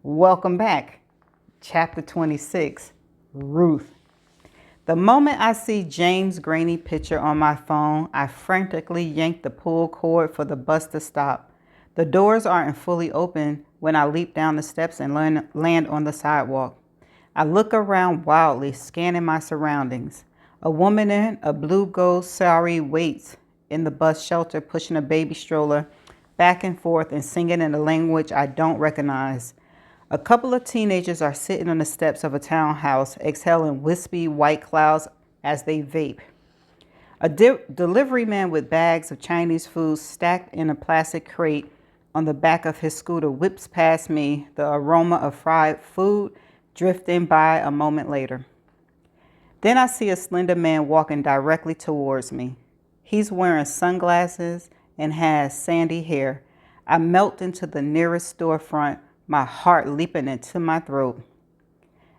Welcome back. Chapter 26, Ruth. The moment I see James' grainy picture on my phone, I frantically yank the pull cord for the bus to stop. The doors aren't fully open when I leap down the steps and land on the sidewalk. I look around wildly, scanning my surroundings. A woman in a blue gold sari waits in the bus shelter, pushing a baby stroller back and forth and singing in a language I don't recognize. A couple of teenagers are sitting on the steps of a townhouse, exhaling wispy white clouds as they vape. A delivery man with bags of Chinese food stacked in a plastic crate on the back of his scooter whips past me, the aroma of fried food drifting by a moment later. Then I see a slender man walking directly towards me. He's wearing sunglasses and has sandy hair. I melt into the nearest storefront, my heart leaping into my throat.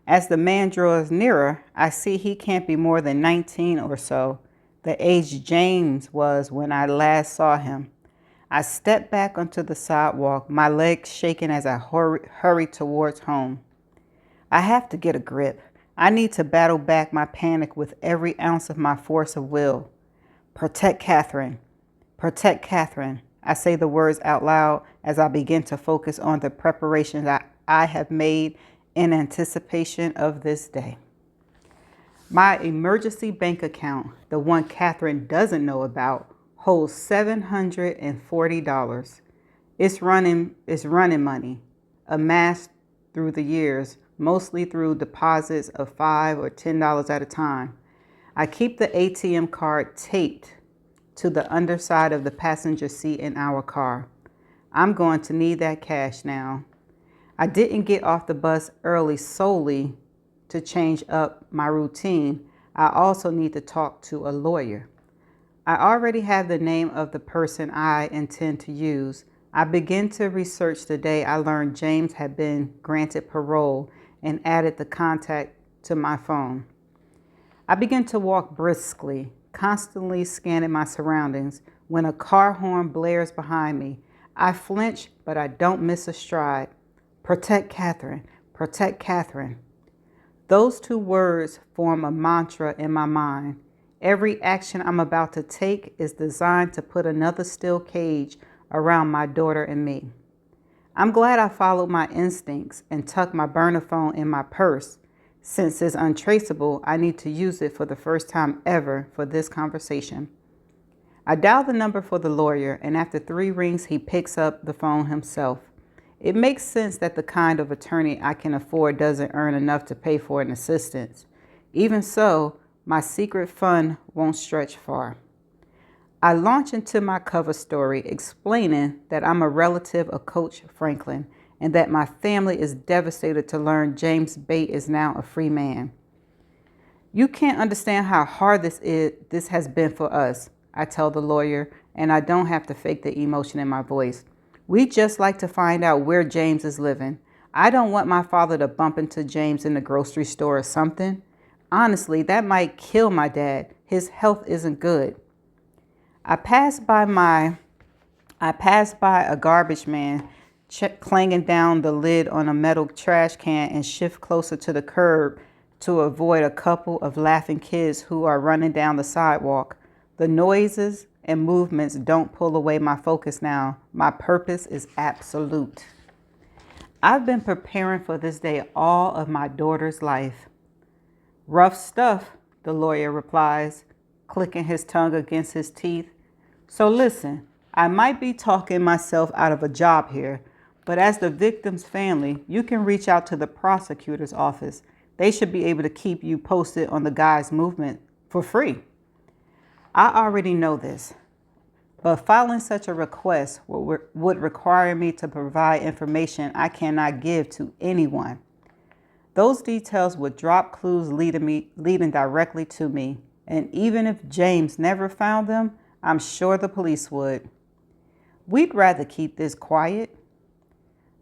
As the man draws nearer, I see he can't be more than 19 or so, the age James was when I last saw him. I step back onto the sidewalk, my legs shaking as I hurry towards home. I have to get a grip. I need to battle back my panic with every ounce of my force of will. Protect Catherine. Protect Catherine. I say the words out loud as I begin to focus on the preparations I have made in anticipation of this day. My emergency bank account, the one Catherine doesn't know about, holds $740. It's running money, amassed through the years, mostly through deposits of $5 or $10 at a time. I keep the ATM card taped to the underside of the passenger seat in our car. I'm going to need that cash now. I didn't get off the bus early solely to change up my routine. I also need to talk to a lawyer. I already have the name of the person I intend to use. I begin to research the day I learned James had been granted parole and added the contact to my phone. I begin to walk briskly, constantly scanning my surroundings, when a car horn blares behind me. I flinch, but I don't miss a stride. Protect Catherine. Protect Catherine. Those two words form a mantra in my mind. Every action I'm about to take is designed to put another steel cage around my daughter and me. I'm glad I followed my instincts and tucked my burner phone in my purse. Since it's untraceable, I need to use it for the first time ever for this conversation. I dial the number for the lawyer, and after 3 rings, he picks up the phone himself. It makes sense that the kind of attorney I can afford doesn't earn enough to pay for an assistant. Even so, my secret fund won't stretch far. I launch into my cover story explaining that I'm a relative of Coach Franklin and that my family is devastated to learn James Bate is now a free man. You can't understand how hard this has been for us, I tell the lawyer, and I don't have to fake the emotion in my voice. We just like to find out where James is living. I don't want my father to bump into James in the grocery store or something. Honestly, that might kill my dad. His health isn't good. I pass by a garbage man clanging down the lid on a metal trash can and shift closer to the curb to avoid a couple of laughing kids who are running down the sidewalk. The noises and movements don't pull away my focus now. My purpose is absolute. I've been preparing for this day all of my daughter's life. Rough stuff, the lawyer replies, clicking his tongue against his teeth. So listen, I might be talking myself out of a job here, but as the victim's family, you can reach out to the prosecutor's office. They should be able to keep you posted on the guy's movement for free. I already know this, but filing such a request would require me to provide information I cannot give to anyone. Those details would drop clues leading directly to me, and even if James never found them, I'm sure the police would. We'd rather keep this quiet.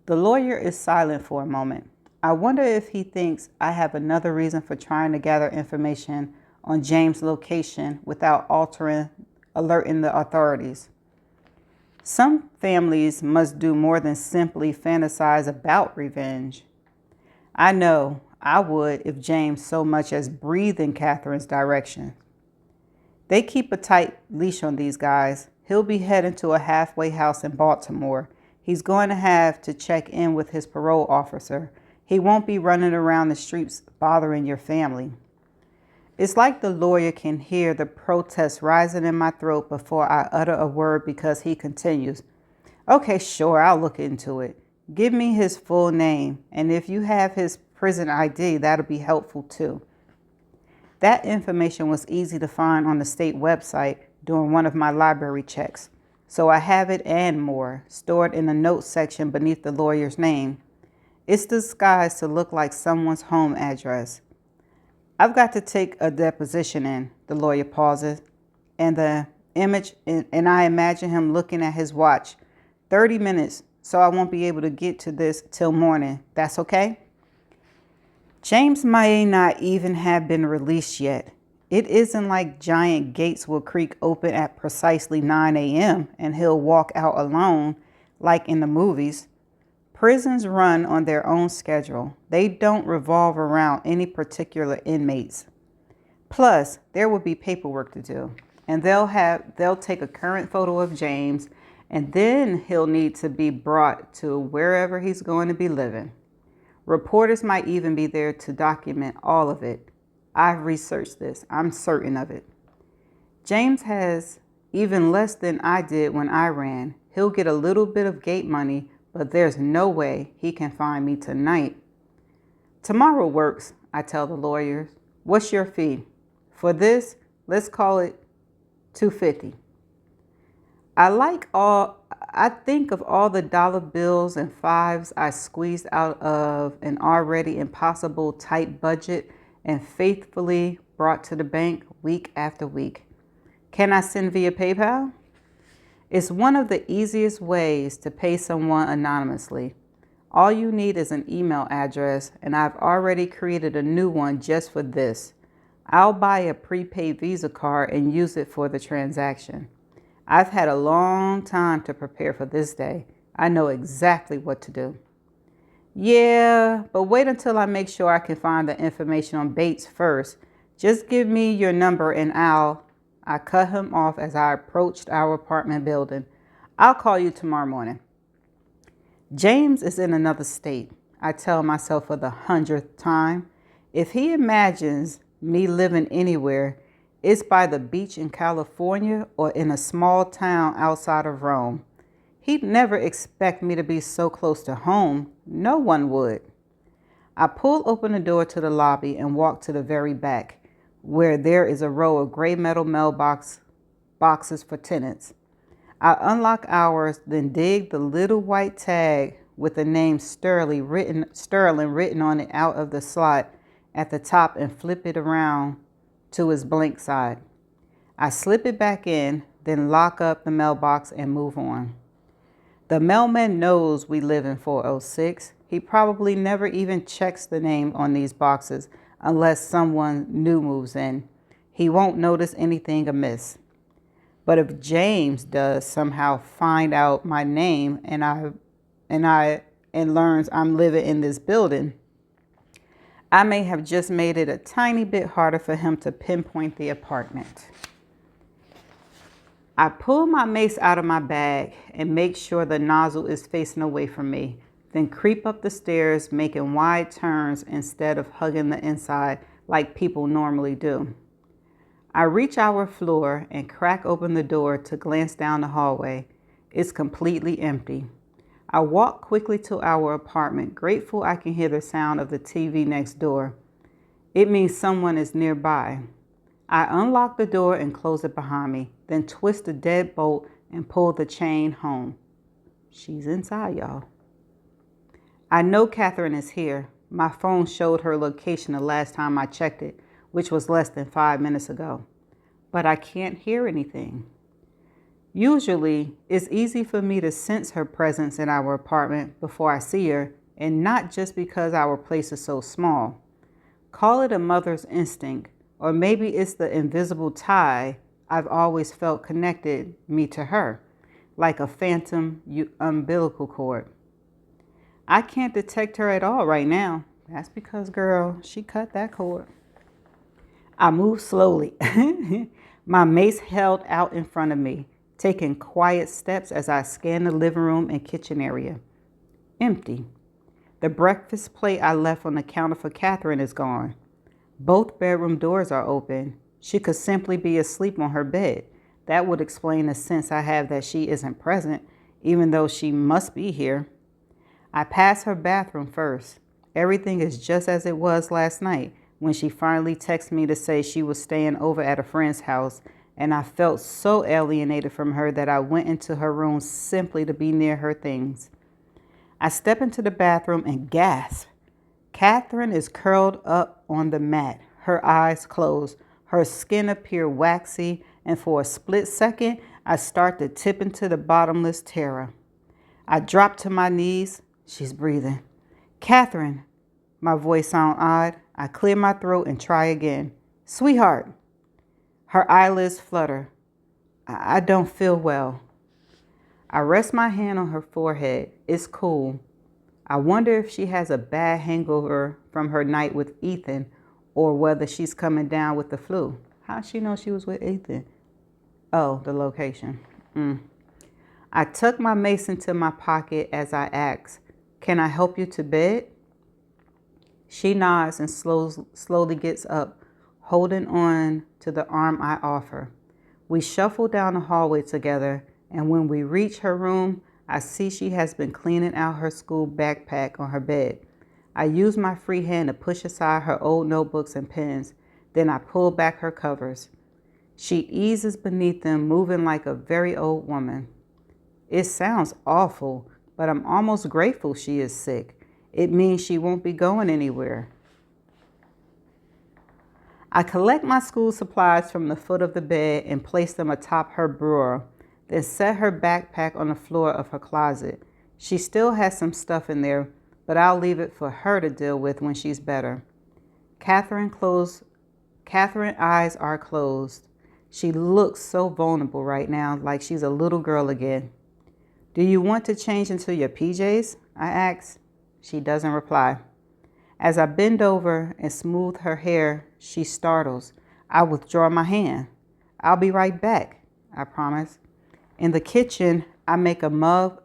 The lawyer is silent for a moment. I wonder if he thinks I have another reason for trying to gather information on James' location without alerting the authorities. Some families must do more than simply fantasize about revenge. I know I would if James so much as breathed in Catherine's direction. They keep a tight leash on these guys. He'll be heading to a halfway house in Baltimore. He's going to have to check in with his parole officer. He won't be running around the streets bothering your family. It's like the lawyer can hear the protest rising in my throat before I utter a word because he continues. Okay, sure, I'll look into it. Give me his full name, and if you have his prison ID, that'll be helpful too. That information was easy to find on the state website during one of my library checks, so I have it and more stored in the notes section beneath the lawyer's name. It's disguised to look like someone's home address. I've got to take a deposition in, the lawyer pauses, and I imagine him looking at his watch. 30 minutes, so I won't be able to get to this till morning. That's okay? James may not even have been released yet. It isn't like giant gates will creak open at precisely 9 a.m. and he'll walk out alone like in the movies. Prisons run on their own schedule. They don't revolve around any particular inmates. Plus, there will be paperwork to do, and they'll take a current photo of James, and then he'll need to be brought to wherever he's going to be living. Reporters might even be there to document all of it. I've researched this. I'm certain of it. James has even less than I did when I ran. He'll get a little bit of gate money, but there's no way he can find me tonight. Tomorrow works, I tell the lawyers. What's your fee? For this, let's call it $250. I think of all the dollar bills and fives I squeezed out of an already impossible tight budget and faithfully brought to the bank week after week. Can I send via PayPal? It's one of the easiest ways to pay someone anonymously. All you need is an email address, and I've already created a new one just for this. I'll buy a prepaid Visa card and use it for the transaction. I've had a long time to prepare for this day. I know exactly what to do. Yeah, but wait until I make sure I can find the information on Bates first. Just give me your number and I cut him off as I approached our apartment building. I'll call you tomorrow morning. James is in another state. I tell myself for the 100th time. If he imagines me living anywhere, it's by the beach in California or in a small town outside of Rome. He'd never expect me to be so close to home. No one would. I pull open the door to the lobby and walk to the very back, where there is a row of gray metal boxes for tenants. I unlock ours, then dig the little white tag with the name Sterling written on it out of the slot at the top and flip it around to its blank side. I slip it back in, then lock up the mailbox and move on. The mailman knows we live in 406. He probably never even checks the name on these boxes unless someone new moves in. He won't notice anything amiss. But if James does somehow find out my name and learns I'm living in this building, I may have just made it a tiny bit harder for him to pinpoint the apartment. I pull my mace out of my bag and make sure the nozzle is facing away from me, then creep up the stairs, making wide turns instead of hugging the inside like people normally do. I reach our floor and crack open the door to glance down the hallway. It's completely empty. I walk quickly to our apartment, grateful I can hear the sound of the TV next door. It means someone is nearby. I unlock the door and close it behind me, then twist the deadbolt and pull the chain home. She's inside, y'all. I know Catherine is here. My phone showed her location the last time I checked it, which was less than 5 minutes ago. But I can't hear anything. Usually, it's easy for me to sense her presence in our apartment before I see her, and not just because our place is so small. Call it a mother's instinct, or maybe it's the invisible tie I've always felt connected me to her. like a phantom umbilical cord. I can't detect her at all right now. That's because, girl, she cut that cord. I moved slowly, my mace held out in front of me, taking quiet steps as I scanned the living room and kitchen area. Empty. The breakfast plate I left on the counter for Catherine is gone. Both bedroom doors are open. She could simply be asleep on her bed. That would explain the sense I have that she isn't present, even though she must be here. I pass her bathroom first. Everything is just as it was last night when she finally texted me to say she was staying over at a friend's house, and I felt so alienated from her that I went into her room simply to be near her things. I step into the bathroom and gasp. Catherine is curled up on the mat, her eyes closed. Her skin appears waxy, and for a split second, I start to tip into the bottomless terror. I drop to my knees. She's breathing. Catherine. My voice sounds odd. I clear my throat and try again. Sweetheart. Her eyelids flutter. I don't feel well. I rest my hand on her forehead. It's cool. I wonder if she has a bad hangover from her night with Ethan or whether she's coming down with the flu. How'd she know she was with Ethan? Oh, the location. I tuck my mace into my pocket as I ask, can I help you to bed? She nods and slowly gets up, holding on to the arm I offer. We shuffle down the hallway together, and when we reach her room, I see she has been cleaning out her school backpack on her bed. I use my free hand to push aside her old notebooks and pens. Then I pull back her covers. She eases beneath them, moving like a very old woman. It sounds awful, but I'm almost grateful she is sick. It means she won't be going anywhere. I collect my school supplies from the foot of the bed and place them atop her bureau, then set her backpack on the floor of her closet. She still has some stuff in there, but I'll leave it for her to deal with when she's better. Catherine's eyes are closed. She looks so vulnerable right now, like she's a little girl again. Do you want to change into your PJs? I ask. She doesn't reply. As I bend over and smooth her hair, she startles. I withdraw my hand. I'll be right back, I promise. In the kitchen, I make a mug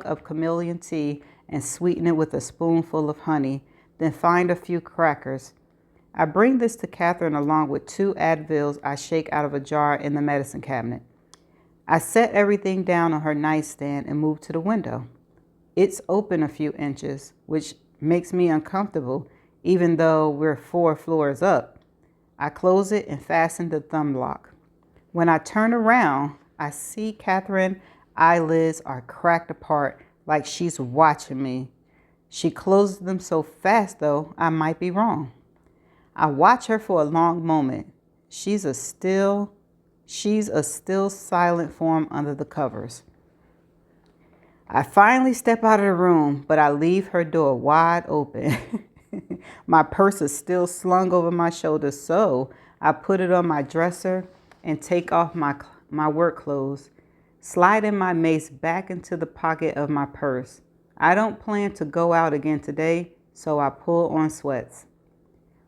of chameleon tea and sweeten it with a spoonful of honey, then find a few crackers. I bring this to Catherine along with 2 Advils I shake out of a jar in the medicine cabinet. I set everything down on her nightstand and move to the window. It's open a few inches, which makes me uncomfortable, even though we're 4 floors up. I close it and fasten the thumb lock. When I turn around, I see Catherine's eyelids are cracked apart like she's watching me. She closes them so fast, though, I might be wrong. I watch her for a long moment. She's a still silent form under the covers. I finally step out of the room, but I leave her door wide open. My purse is still slung over my shoulder, so I put it on my dresser and take off my work clothes, sliding my mace back into the pocket of my purse. I don't plan to go out again today, so I pull on sweats.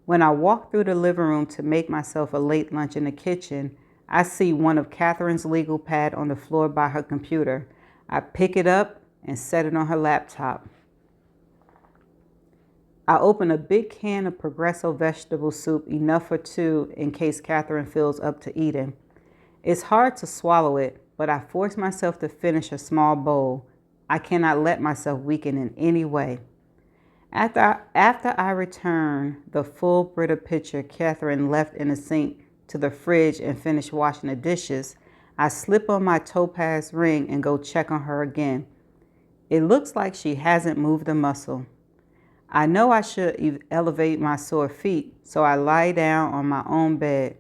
When I walk through the living room to make myself a late lunch in the kitchen, I see one of Catherine's legal pads on the floor by her computer. I pick it up and set it on her laptop. I open a big can of Progresso vegetable soup, enough for 2 in case Catherine feels up to eating. It's hard to swallow it, but I force myself to finish a small bowl. I cannot let myself weaken in any way. After I return the full Brita pitcher Catherine left in the sink to the fridge and finish washing the dishes, I slip on my topaz ring and go check on her again. It looks like she hasn't moved a muscle. I know I should elevate my sore feet, so I lie down on my own bed.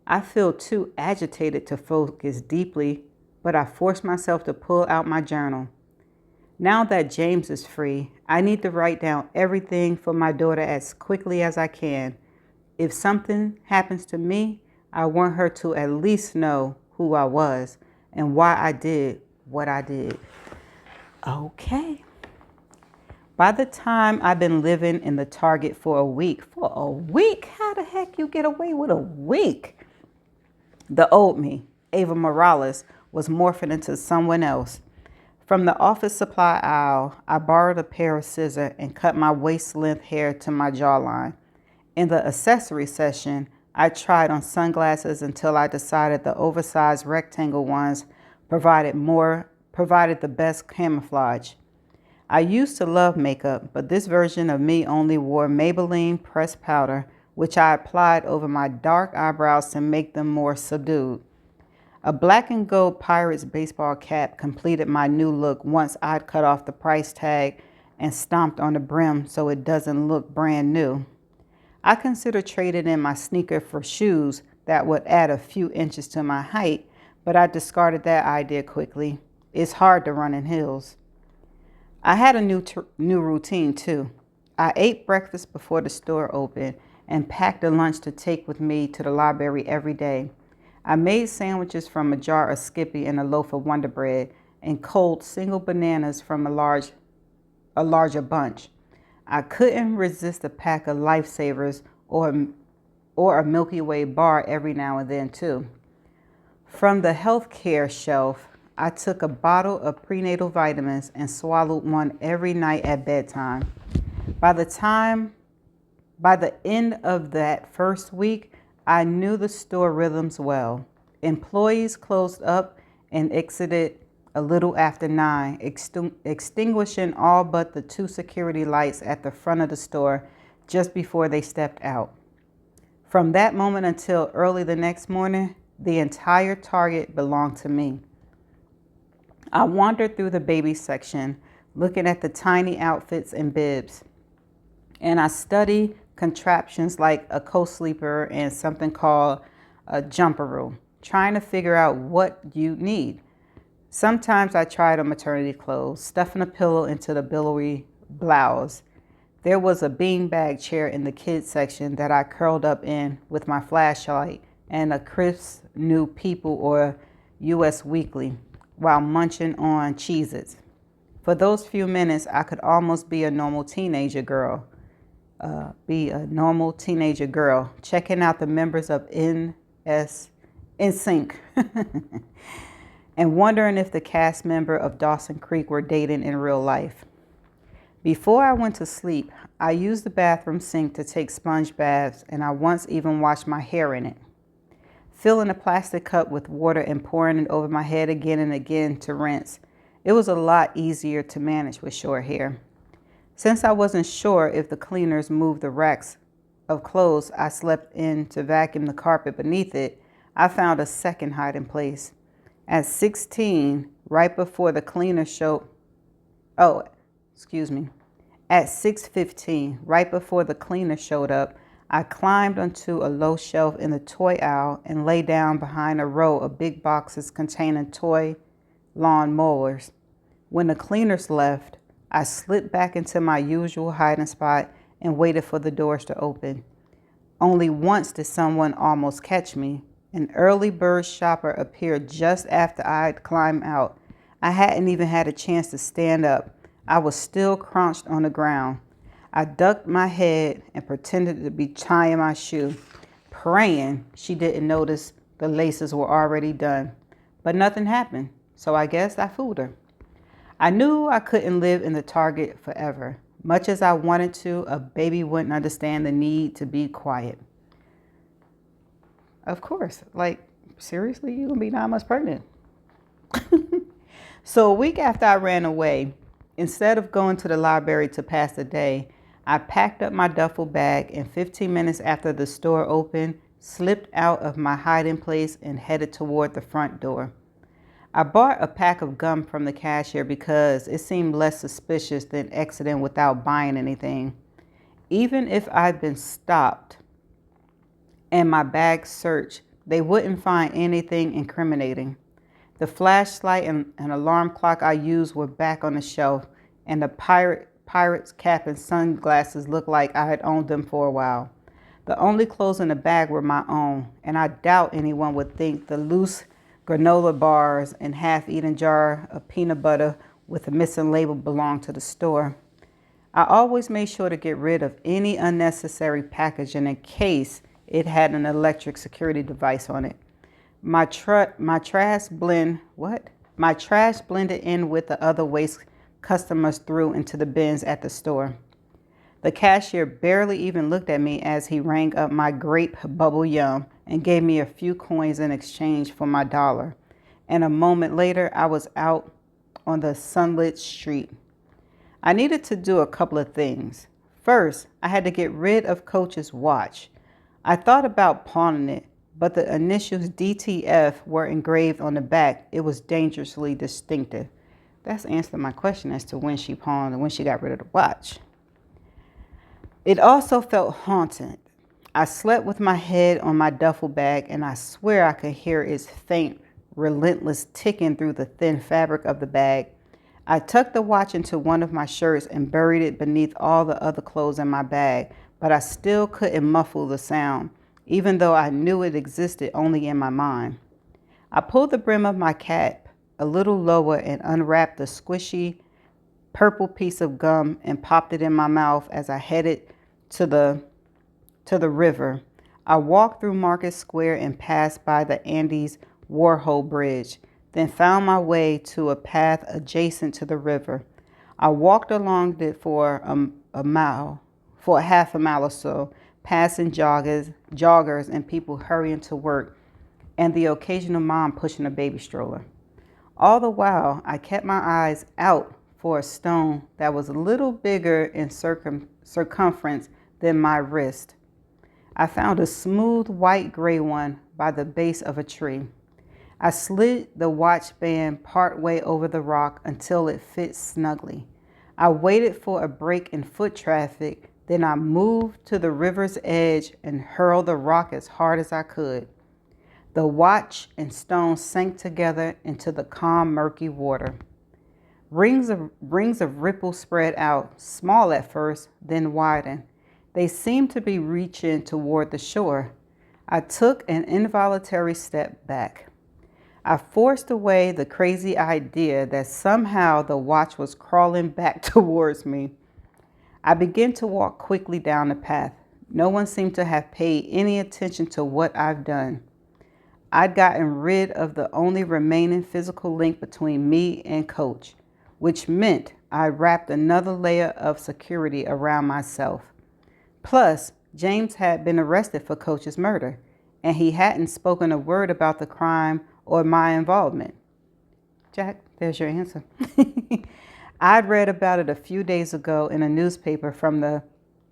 I feel too agitated to focus deeply, but I force myself to pull out my journal. Now that James is free, I need to write down everything for my daughter as quickly as I can. If something happens to me, I want her to at least know who I was and why I did what I did. Okay. By the time I've been living in the Target for a week, how the heck you get away with a week? The old me, Ava Morales, was morphing into someone else. From the office supply aisle, I borrowed a pair of scissors and cut my waist-length hair to my jawline. In the accessory section, I tried on sunglasses until I decided the oversized rectangle ones provided the best camouflage. I used to love makeup, but this version of me only wore Maybelline pressed powder, which I applied over my dark eyebrows to make them more subdued. A black and gold Pirates baseball cap completed my new look once I'd cut off the price tag and stomped on the brim so it doesn't look brand new. I considered trading in my sneaker for shoes that would add a few inches to my height, but I discarded that idea quickly. It's hard to run in heels. I had a new routine too. I ate breakfast before the store opened and packed a lunch to take with me to the library every day. I made sandwiches from a jar of Skippy and a loaf of Wonder Bread and culled single bananas from a larger bunch. I couldn't resist a pack of Lifesavers or a Milky Way bar every now and then too. From the healthcare shelf, I took a bottle of prenatal vitamins and swallowed one every night at bedtime. By the end of that first week, I knew the store rhythms well. Employees closed up and exited a little after 9, extinguishing all but the 2 security lights at the front of the store just before they stepped out. From that moment until early the next morning, the entire Target belonged to me. I wandered through the baby section, looking at the tiny outfits and bibs, and I studied contraptions like a co-sleeper and something called a jumperoo, trying to figure out what you need. Sometimes I tried on maternity clothes, stuffing a pillow into the billowy blouse. There was a beanbag chair in the kids section that I curled up in with my flashlight and a crisp new People or US Weekly while munching on Cheez-Its. For those few minutes, I could almost be a normal teenager girl, checking out the members of NSYNC and wondering if the cast member of Dawson Creek were dating in real life. Before I went to sleep, I used the bathroom sink to take sponge baths, and I once even washed my hair in it, filling a plastic cup with water and pouring it over my head again and again to rinse. It was a lot easier to manage with short hair. Since I wasn't sure if the cleaners moved the racks of clothes I slept in to vacuum the carpet beneath it, I found a second hiding place. At 16, right before the cleaner showed, At 6:15, right before the cleaner showed up, I climbed onto a low shelf in the toy aisle and lay down behind a row of big boxes containing toy lawn mowers. When the cleaners left, I slipped back into my usual hiding spot and waited for the doors to open. Only once did someone almost catch me. An early bird shopper appeared just after I'd climbed out. I hadn't even had a chance to stand up. I was still crouched on the ground. I ducked my head and pretended to be tying my shoe, praying she didn't notice the laces were already done. But nothing happened, so I guess I fooled her. I knew I couldn't live in the Target forever. Much as I wanted to, a baby wouldn't understand the need to be quiet. Of course, seriously, you're gonna be 9 months pregnant. So a week after I ran away, instead of going to the library to pass the day, I packed up my duffel bag and 15 minutes after the store opened, slipped out of my hiding place and headed toward the front door. I bought a pack of gum from the cashier because it seemed less suspicious than exiting without buying anything. Even if I'd been stopped and my bag searched, they wouldn't find anything incriminating. The flashlight and alarm clock I used were back on the shelf, and the pirate's cap and sunglasses looked like I had owned them for a while. The only clothes in the bag were my own, and I doubt anyone would think the loose granola bars, and half-eaten jar of peanut butter with a missing label belonged to the store. I always made sure to get rid of any unnecessary packaging in case it had an electric security device on it. My trash blended in with the other waste customers threw into the bins at the store. The cashier barely even looked at me as he rang up my grape bubble yum and gave me a few coins in exchange for my dollar. And a moment later, I was out on the sunlit street. I needed to do a couple of things. First, I had to get rid of Coach's watch. I thought about pawning it, but the initials DTF were engraved on the back. It was dangerously distinctive. That's answered my question as to when she pawned and when she got rid of the watch. It also felt haunted. I slept with my head on my duffel bag, and I swear I could hear its faint, relentless ticking through the thin fabric of the bag. I tucked the watch into one of my shirts and buried it beneath all the other clothes in my bag, but I still couldn't muffle the sound, even though I knew it existed only in my mind. I pulled the brim of my cap a little lower and unwrapped the squishy purple piece of gum and popped it in my mouth as I headed to the river. I walked through Market Square and passed by the Andes Warhol Bridge, then found my way to a path adjacent to the river. I walked along it for a half a mile or so, passing joggers and people hurrying to work, and the occasional mom pushing a baby stroller. All the while, I kept my eyes out for a stone that was a little bigger in circumference than my wrist. I found a smooth white-gray one by the base of a tree. I slid the watch band partway over the rock until it fit snugly. I waited for a break in foot traffic, then I moved to the river's edge and hurled the rock as hard as I could. The watch and stone sank together into the calm, murky water. Rings of ripples spread out, small at first, then widened. They seemed to be reaching toward the shore. I took an involuntary step back. I forced away the crazy idea that somehow the watch was crawling back towards me. I began to walk quickly down the path. No one seemed to have paid any attention to what I've done. I'd gotten rid of the only remaining physical link between me and Coach, which meant I wrapped another layer of security around myself. Plus, James had been arrested for Coach's murder, and he hadn't spoken a word about the crime or my involvement. Jack, there's your answer. I'd read about it a few days ago in a newspaper from the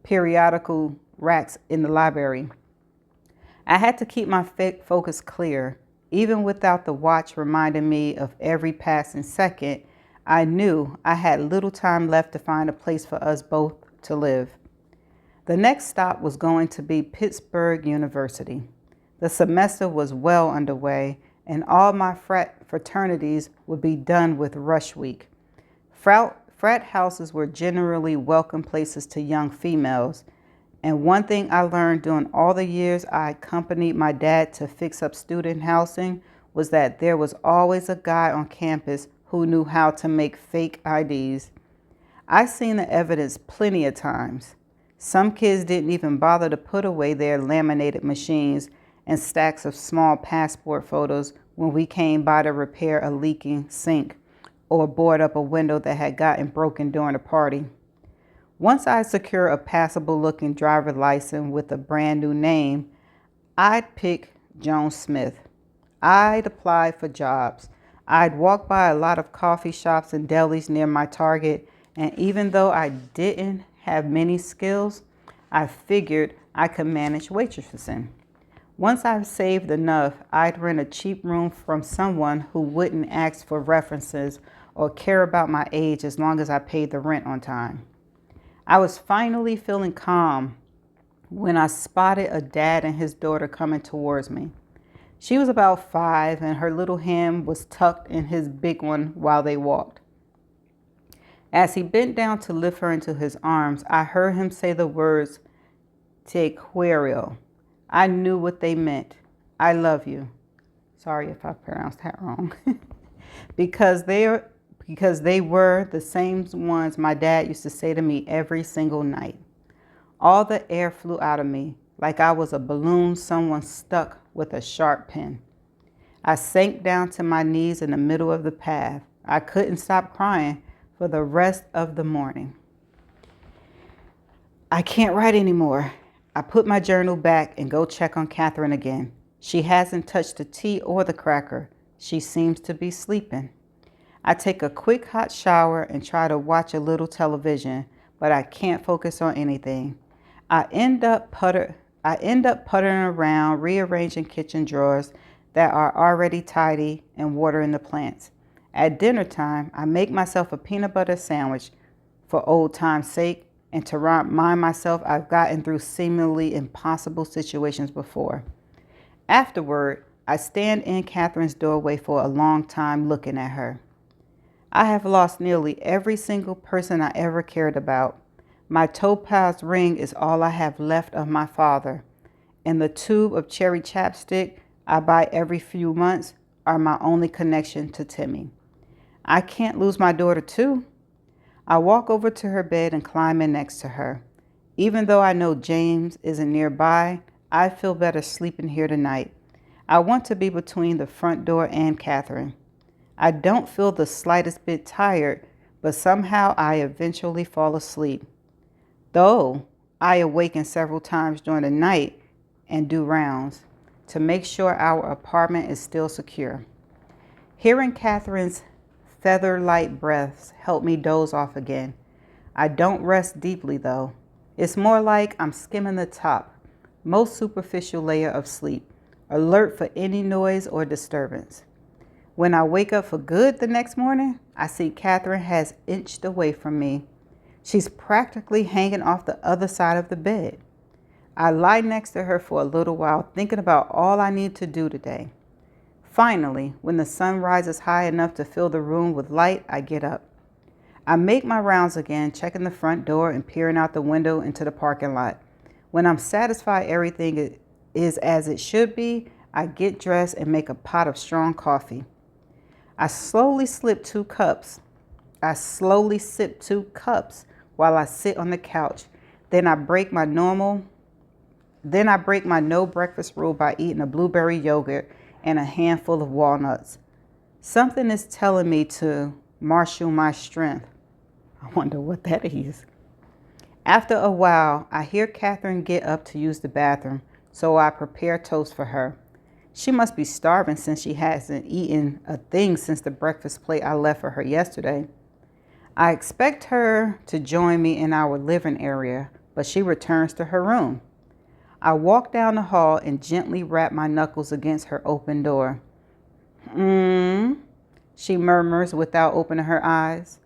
periodical racks in the library. I had to keep my focus clear. Even without the watch reminding me of every passing second, I knew I had little time left to find a place for us both to live. The next stop was going to be Pittsburgh University. The semester was well underway, and all my fraternities would be done with rush week. Frat houses were generally welcome places to young females, and one thing I learned during all the years I accompanied my dad to fix up student housing was that there was always a guy on campus who knew how to make fake IDs. I've seen the evidence plenty of times. Some kids didn't even bother to put away their laminated machines and stacks of small passport photos when we came by to repair a leaking sink or board up a window that had gotten broken during a party. Once I secure a passable-looking driver license with a brand new name, I'd pick Joan Smith. I'd apply for jobs. I'd walk by a lot of coffee shops and delis near my target, and even though I didn't have many skills, I figured I could manage waitressing. Once I've saved enough, I'd rent a cheap room from someone who wouldn't ask for references or care about my age as long as I paid the rent on time. I was finally feeling calm when I spotted a dad and his daughter coming towards me. She was about 5 and her little hand was tucked in his big one while they walked. As he bent down to lift her into his arms, I heard him say the words, "Te quiero." I knew what they meant. I love you. Sorry if I pronounced that wrong. because they were the same ones my dad used to say to me every single night. All the air flew out of me like I was a balloon someone stuck with a sharp pin. I sank down to my knees in the middle of the path. I couldn't stop crying for the rest of the morning. I can't write anymore. I put my journal back and go check on Catherine again. She hasn't touched the tea or the cracker. She seems to be sleeping. I take a quick hot shower and try to watch a little television, but I can't focus on anything. I end up puttering around, rearranging kitchen drawers that are already tidy and watering the plants. At dinner time, I make myself a peanut butter sandwich for old time's sake and to remind myself I've gotten through seemingly impossible situations before. Afterward, I stand in Catherine's doorway for a long time looking at her. I have lost nearly every single person I ever cared about. My topaz ring is all I have left of my father, and the tube of cherry chapstick I buy every few months are my only connection to Timmy. I can't lose my daughter too. I walk over to her bed and climb in next to her. Even though I know James isn't nearby, I feel better sleeping here tonight. I want to be between the front door and Catherine. I don't feel the slightest bit tired, but somehow I eventually fall asleep. Though I awaken several times during the night and do rounds to make sure our apartment is still secure. Hearing Catherine's feather-light breaths help me doze off again. I don't rest deeply though. It's more like I'm skimming the top, most superficial layer of sleep, alert for any noise or disturbance. When I wake up for good the next morning, I see Catherine has inched away from me. She's practically hanging off the other side of the bed. I lie next to her for a little while, thinking about all I need to do today. Finally, when the sun rises high enough to fill the room with light, I get up. I make my rounds again, checking the front door and peering out the window into the parking lot. When I'm satisfied everything is as it should be, I get dressed and make a pot of strong coffee. I slowly sip 2 cups while I sit on the couch. Then I break my no breakfast rule by eating a blueberry yogurt and a handful of walnuts. Something is telling me to marshal my strength. I wonder what that is. After a while, I hear Catherine get up to use the bathroom, so I prepare toast for her. She must be starving since she hasn't eaten a thing since the breakfast plate I left for her yesterday. I expect her to join me in our living area, but she returns to her room. I walk down the hall and gently rap my knuckles against her open door. She murmurs without opening her eyes.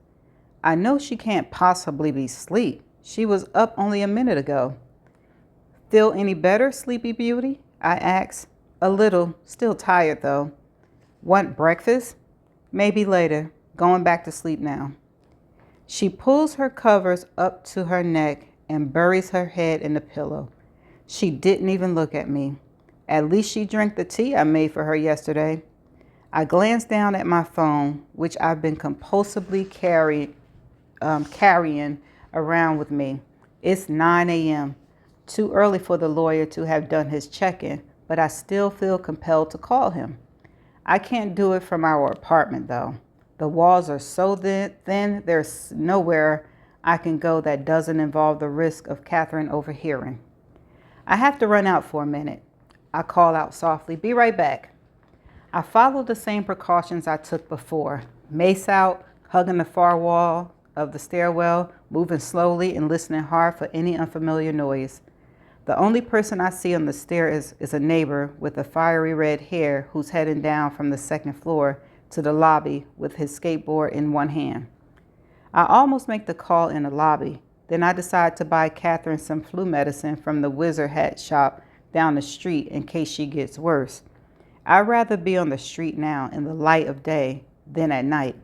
I know she can't possibly be asleep. She was up only a minute ago. Feel any better, Sleepy Beauty? I ask. A little, still tired though. Want breakfast? Maybe later. Going back to sleep now. She pulls her covers up to her neck and buries her head in the pillow. She didn't even look at me. At least she drank the tea I made for her yesterday. I glance down at my phone, which I've been compulsively carrying around with me. It's 9 a.m. Too early for the lawyer to have done his check-in, but I still feel compelled to call him. I can't do it from our apartment though. The walls are so thin, there's nowhere I can go that doesn't involve the risk of Catherine overhearing. I have to run out for a minute. I call out softly, be right back. I follow the same precautions I took before. Mace out, hugging the far wall of the stairwell, moving slowly and listening hard for any unfamiliar noise. The only person I see on the stairs is a neighbor with a fiery red hair who's heading down from the second floor to the lobby with his skateboard in one hand. I almost make the call in the lobby. Then I decide to buy Catherine some flu medicine from the Wizard Hat shop down the street in case she gets worse. I'd rather be on the street now in the light of day than at night.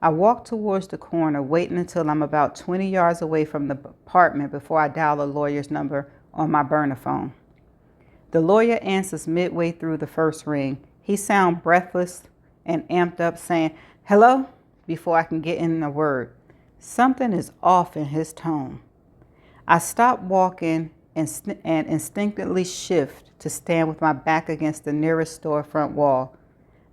I walk towards the corner, waiting until I'm about 20 yards away from the apartment before I dial a lawyer's number on my burner phone. The lawyer answers midway through the first ring. He sounds breathless and amped up, saying, "Hello?" before I can get in a word. Something is off in his tone. I stop walking and instinctively shift to stand with my back against the nearest storefront wall.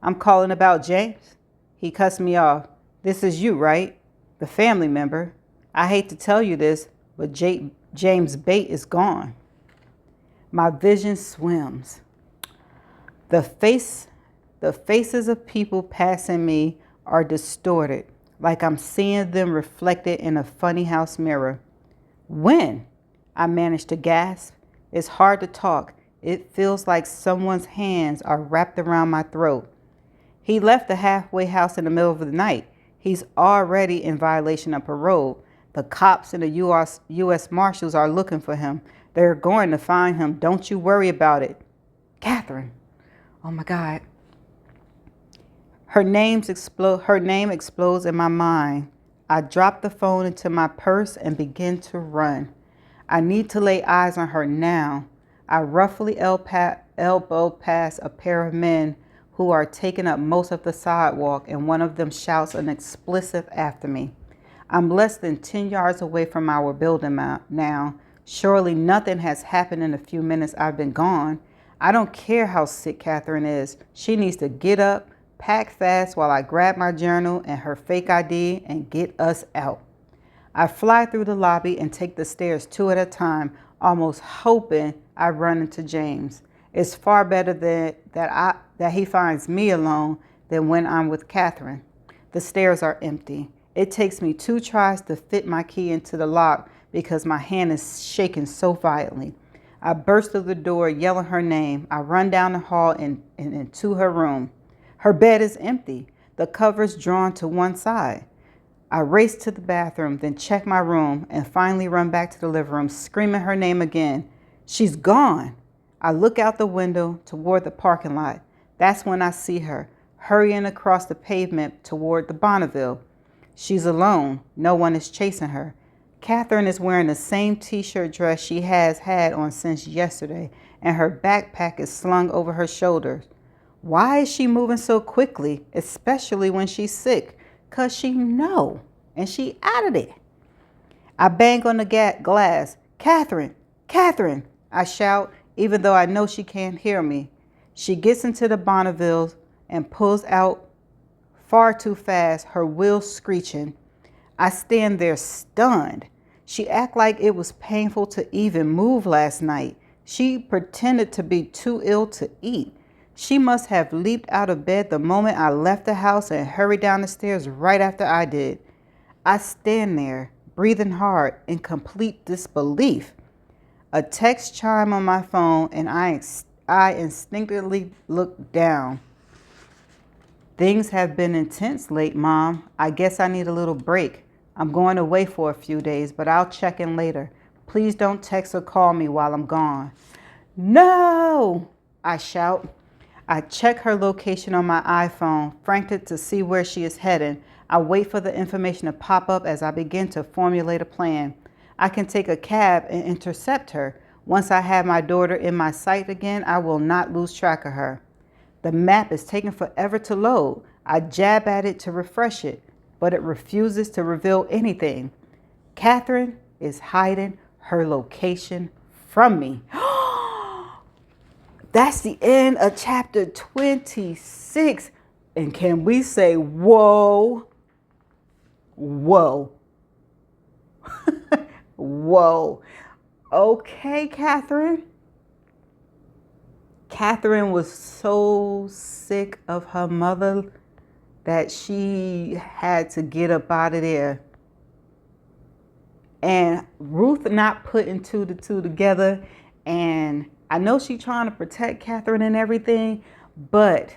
"I'm calling about James." He cuts me off. "This is you, right? The family member. I hate to tell you this, but James Bate is gone." My vision swims. The faces of people passing me are distorted, like I'm seeing them reflected in a funny house mirror. "When?" I manage to gasp. It's hard to talk. It feels like someone's hands are wrapped around my throat. "He left the halfway house in the middle of the night. He's already in violation of parole. The cops and the U.S. Marshals are looking for him. They're going to find him. Don't you worry about it." Catherine. Oh my God. Her name explodes in my mind. I drop the phone into my purse and begin to run. I need to lay eyes on her now. I roughly elbow past a pair of men who are taking up most of the sidewalk, and one of them shouts an expletive after me. I'm less than 10 yards away from our building now. Surely nothing has happened in the few minutes I've been gone. I don't care how sick Catherine is. She needs to get up, pack fast while I grab my journal and her fake ID and get us out. I fly through the lobby and take the stairs 2 at a time, almost hoping I run into James. It's far better that he finds me alone than when I'm with Catherine. The stairs are empty. It takes me 2 tries to fit my key into the lock because my hand is shaking so violently. I burst through the door, yelling her name. I run down the hall and into her room. Her bed is empty, the covers drawn to one side. I race to the bathroom, then check my room, and finally run back to the living room, screaming her name again. She's gone. I look out the window toward the parking lot. That's when I see her, hurrying across the pavement toward the Bonneville. She's alone. No one is chasing her. Catherine is wearing the same t-shirt dress she has had on since yesterday, and her backpack is slung over her shoulders. Why is she moving so quickly, especially when she's sick? 'Cause she know, and she out of there. I bang on the glass. "Catherine, Catherine," I shout, even though I know she can't hear me. She gets into the Bonneville and pulls out far too fast, her wheels screeching. I stand there stunned. She acted like it was painful to even move last night. She pretended to be too ill to eat. She must have leaped out of bed the moment I left the house and hurried down the stairs right after I did. I stand there, breathing hard, in complete disbelief. A text chime on my phone, and I instinctively look down. "Things have been intense late, Mom. I guess I need a little break. I'm going away for a few days, but I'll check in later. Please don't text or call me while I'm gone." "No!" I shout. I check her location on my iPhone, frantic to see where she is heading. I wait for the information to pop up as I begin to formulate a plan. I can take a cab and intercept her. Once I have my daughter in my sight again, I will not lose track of her. The map is taking forever to load. I jab at it to refresh it, but it refuses to reveal anything. Catherine is hiding her location from me. That's the end of chapter 26. And can we say, whoa, whoa, whoa. Okay, Catherine. Catherine was so sick of her mother that she had to get up out of there. And Ruth not putting two to two together. And I know she's trying to protect Catherine and everything, but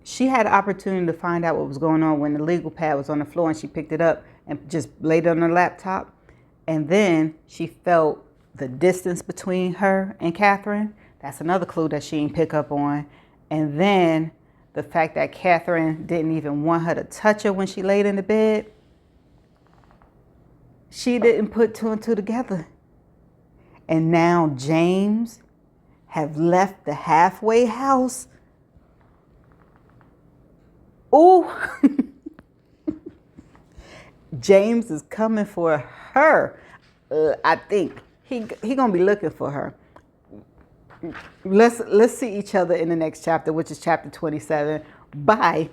she had an opportunity to find out what was going on when the legal pad was on the floor and she picked it up and just laid it on her laptop. And then she felt the distance between her and Catherine. That's another clue that she didn't pick up on. And then the fact that Catherine didn't even want her to touch her when she laid in the bed. She didn't put two and two together. And now James have left the halfway house Ooh, James is coming for her. I think he gonna be looking for her. Let's see each other in the next chapter, which is chapter 27. Bye.